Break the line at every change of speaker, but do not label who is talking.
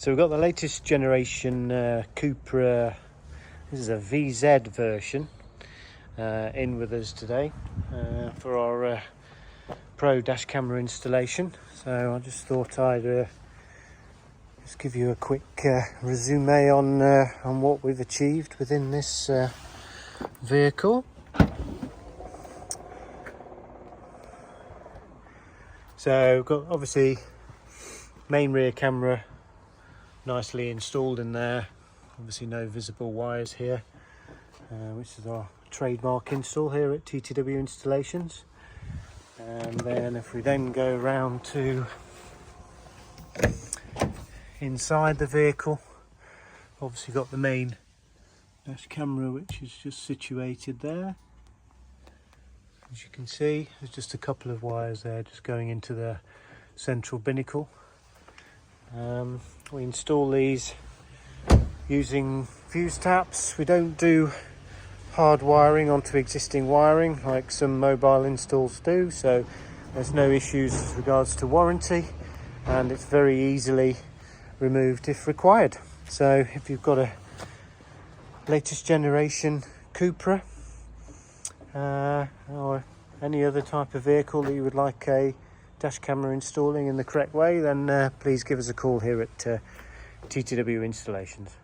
So we've got the latest generation Cupra, this is a VZ version, in with us today for our Pro dash camera installation. So I just thought I'd just give you a quick resume on what we've achieved within this vehicle. So we've got obviously main rear camera nicely installed in there, obviously no visible wires here, which is our trademark install here at TTW Installations. And then if we then go around to inside the vehicle, obviously got the main dash camera, which is just situated there. As you can see, there's just a couple of wires there just going into the central binnacle. We install these using fuse taps. We don't do hard wiring onto existing wiring like some mobile installs do, so there's no issues as regards to warranty, and it's very easily removed if required. So if you've got a latest generation Cupra or any other type of vehicle that you would like a dash camera installing in the correct way, then please give us a call here at TTW Installations.